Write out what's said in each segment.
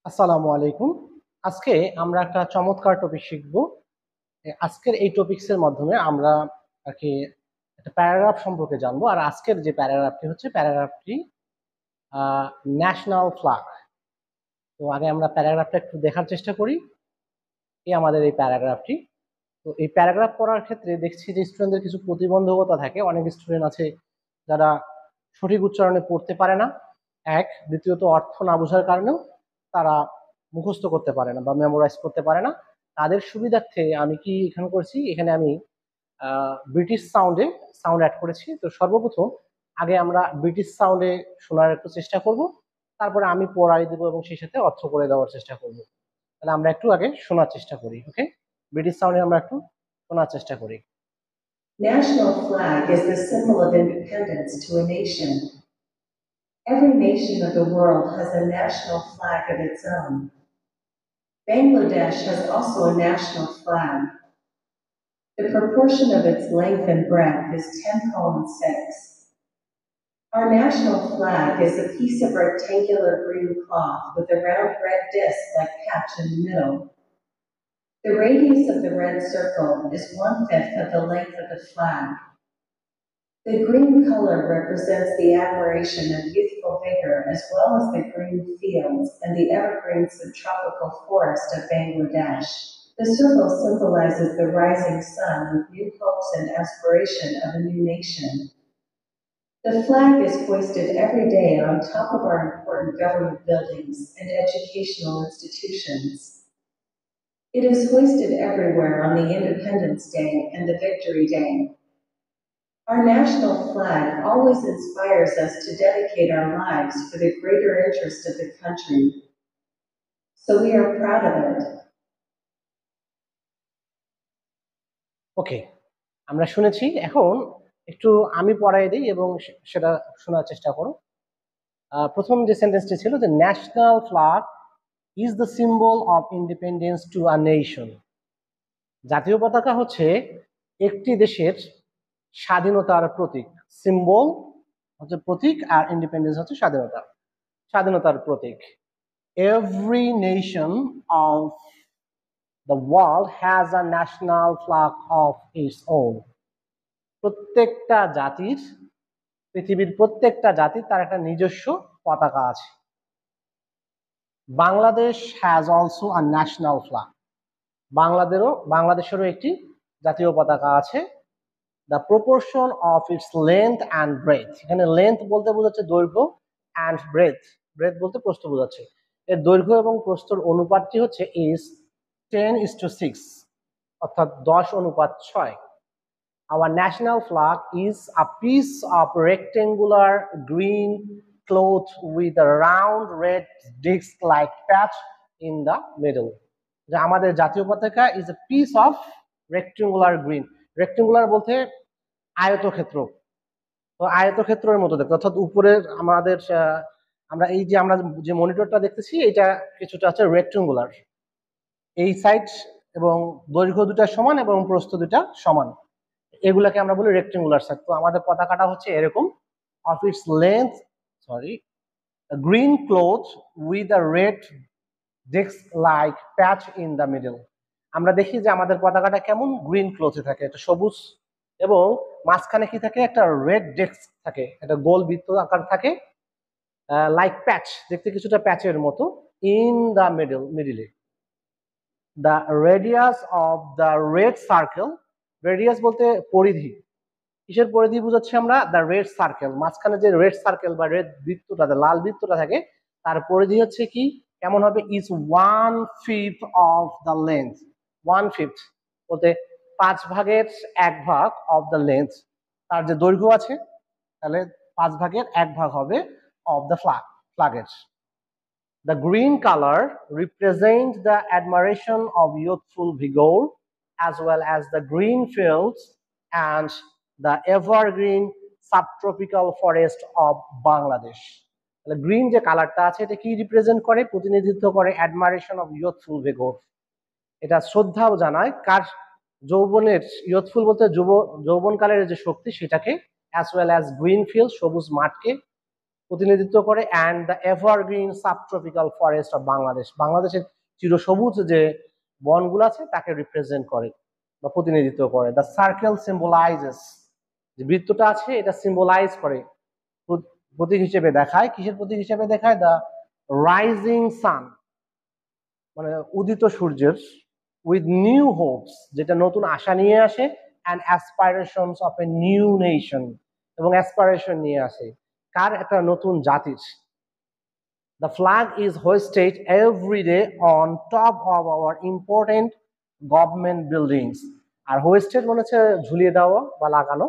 আসসালামু আলাইকুম। আজকে আমরা একটা চমৎকার টপিক শিখব। আজকের এই টপিকসের মাধ্যমে আমরা আর কি একটা প্যারাগ্রাফ সম্পর্কে জানবো। আর আজকের যে প্যারাগ্রাফটি হচ্ছে প্যারাগ্রাফটি ন্যাশনাল ফ্ল্যাগ। তো আগে আমরা প্যারাগ্রাফটা একটু দেখার চেষ্টা করি। আমাদের এই প্যারাগ্রাফটি, তো এই প্যারাগ্রাফ পড়ার ক্ষেত্রে দেখছি যে স্টুডেন্টদের কিছু প্রতিবন্ধকতা থাকে। অনেক স্টুডেন্ট আছে যারা সঠিক উচ্চারণে পড়তে পারে না, এক দ্বিতীয়ত অর্থ না বোঝার কারণেও তারা মুখস্থ করতে পারে না বা মেমোরাইজ করতে পারে না। তাদের সুবিধার্থে আমি কি এখানে করেছি, এখানে আমি ব্রিটিশ সাউন্ড অ্যাড করেছি। তো সর্বপ্রথম আগে আমরা ব্রিটিশ সাউন্ডে শোনার একটু চেষ্টা করব, তারপরে আমি পড়াই দেবো এবং সেই সাথে অর্থ করে দেওয়ার চেষ্টা করব। তাহলে আমরা একটু আগে শোনার চেষ্টা করি। ওকে, ব্রিটিশ সাউন্ডে আমরা একটু শোনার চেষ্টা করি। National flag is the symbol of independence to a nation. Every nation of the world has a national flag of its own. Bangladesh has also a national flag. The proportion of its length and breadth is 10:6. Our national flag is a piece of rectangular green cloth with a round red disc-like patch in the middle. The radius of the red circle is 1/5 of the length of the flag. The green color represents the admiration and youthful vigor as well as the green fields and the evergreen subtropical forest of Bangladesh. The circle symbolizes the rising sun with new hopes and aspiration of a new nation. The flag is hoisted every day on top of our important government buildings and educational institutions. It is hoisted everywhere on the Independence Day and the Victory Day. Our national flag always inspires us to dedicate our lives for the greater interest of the country. So we are proud of it. ওকে, আমরা শুনেছি। এখন একটু আমি পড়াই দিই এবং সেটা শোনার চেষ্টা করো। প্রথম যে সেন্টেন্সটি ছিল যে national flag is the symbol of independence to a nation. জাতীয় পতাকা হচ্ছে একটি দেশের স্বাধীনতার প্রতীক। সিম্বল হচ্ছে প্রতীক, আর ইন্ডিপেন্ডেন্স হচ্ছে স্বাধীনতার প্রতীক। Every nation of the world has a national flag of its own. পৃথিবীর প্রত্যেকটা জাতির তার একটা নিজস্ব পতাকা আছে। Bangladesh has also a national flag. বাংলাদেশেরও একটি জাতীয় পতাকা আছে। The proportion of its length and breadth, এখানে লেন্থ বলতে বোঝাচ্ছে দৈর্ঘ্য, অ্যান্ড ব্রেথ বলতে প্রস্থ বোঝাচ্ছে। এর দৈর্ঘ্য এবং প্রস্থর অনুপাতটি হচ্ছে ইজ 10:6, অর্থাৎ 10:6। Our national flag is a piece of rectangular green cloth with a round red disc-like patch in the middle. যে আমাদের জাতীয় পতাকা is a piece of rectangular green. Rectangular বলতে আয়তক্ষেত্র। তো আয়তক্ষেত্রের মতো দেখতে, অর্থাৎ উপরের আমরা যে মনিটরটা দেখতেছি এটা কিছুটা আছে রেক্টেঙ্গুলার। এই সাইড এবং দৈর্ঘ্য দুটা সমান এবং প্রস্থ দুটা সমান, এগুলাকে আমরা বলি রেক্টেঙ্গুলার সাইড। তো আমাদের পতাকাটা হচ্ছে এরকম, of its length green cloth with a red disc like patch in the middle. আমরা দেখি যে আমাদের পতাকাটা কেমন, গ্রিন ক্লোথে থাকে, এটা সবুজ, এবং মাঝখানে কি থাকে, একটা রেড ডিস্ক থাকে, একটা গোল বৃত্ত আকার থাকে, লাইক প্যাচ, দেখতে কিছুটা প্যাচের মতো, ইন দ্য মিডিলে। The radius of the red circle, radius বলতে পরিধি, কিসের পরিধি বুঝাচ্ছি আমরা, দ্য রেড সার্কেল, মাঝখানে যে রেড সার্কেল বা রেড বৃত্তটা, লাল বৃত্তটা থাকে, তার পরিধি হচ্ছে কি, কেমন হবে, ইজ 1/5 অফ দ্য লেন্থ। 1/5 বলতে 5/1 অফ দ্য লেন্থ, তার যে দৈর্ঘ্য আছে, তাহলে 5/1 হবে অফ দ্য ফ্ল্যাগের। The green color represents the admiration of youthful vigor as well as the green fields and the evergreen subtropical forest of Bangladesh. Green যে কালারটা আছে এটা কি রিপ্রেজেন্ট করে, প্রতিনিধিত্ব করে অ্যাডমাইরেশন অফ ইয়ুথফুল ভিগর। এটা শ্রদ্ধাও জানায় কার, যৌবনের, ইয়ুথফুল বলতে যৌবনকালের যে শক্তি সেটাকে, as well as green field, সবুজ মাঠকে, প্রতিনিধিত্ব করে, and the evergreen subtropical forest of Bangladesh, বাংলাদেশের চিরসবুজ যে বনগুলো আছে তাকে রিপ্রেজেন্ট করে বা প্রতিনিধিত্ব করে। দ্য সার্কেল সিম্বলাইজেস, যে বৃত্তটা আছে এটা সিম্বলাইজ করে, প্রতীক হিসেবে দেখায়, কিসের প্রতীক হিসেবে দেখায়? দ্য রাইজিং সান, মানে উদিত সূর্যের, উইথ নিউ হোপস, যেটা নতুন আশা নিয়ে আসে, and অ্যাসপাইরেশনস of a new nation, এবং অ্যাসপাইরেশন নিয়ে আসে কার? একটা নতুন জাতির। The flag is hoisted every day on top of our important government buildings. আর হোয়েস্টেড মনে হচ্ছে ঝুলিয়ে দেওয়া বা লাগানো।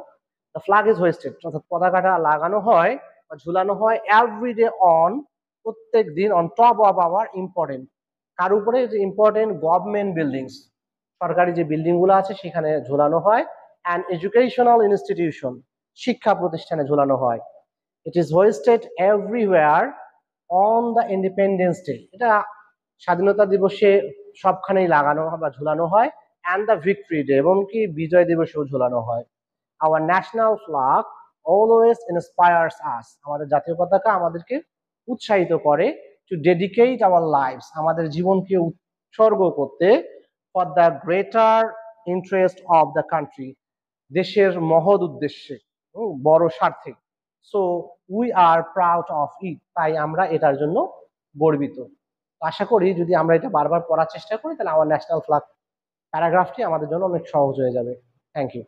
The flag is hoisted, অর্থাৎ পতাকাটা লাগানো হয় বা ঝুলানো হয় every day on, প্রত্যেক দিন, on top of our important, কার উপরে? যে ইম্পর্টেন্ট গভর্নমেন্ট বিল্ডিংস, সরকারি যে বিল্ডিং গুলো আছে সেখানে ঝুলানো হয়, অ্যান্ড এডুকেশনাল ইনস্টিটিউশন, শিক্ষা প্রতিষ্ঠানে ঝুলানো হয়। It is hoisted everywhere on the Independence Day, এটা স্বাধীনতা দিবসে সবখানেই লাগানো বা ঝুলানো হয়, and the Victory Day, এবং কি বিজয় দিবসেও ঝুলানো হয়। Our national flag always inspires us, আমাদের জাতীয় পতাকা আমাদেরকে উৎসাহিত করে, to dedicate our lives, আমাদের জীবনকে উৎসর্গ করতে, for the greater interest of the country, দেশের মহৎ উদ্দেশ্যে, বড় স্বার্থে। So we are proud of it, তাই আমরা এটার জন্য গর্বিত। আশা করি যদি আমরা এটা বারবার পড়ার চেষ্টা করি তাহলে আমার ন্যাশনাল ফ্ল্যাগ প্যারাগ্রাফটি আমাদের জন্য অনেক সহজ হয়ে যাবে। Thank you.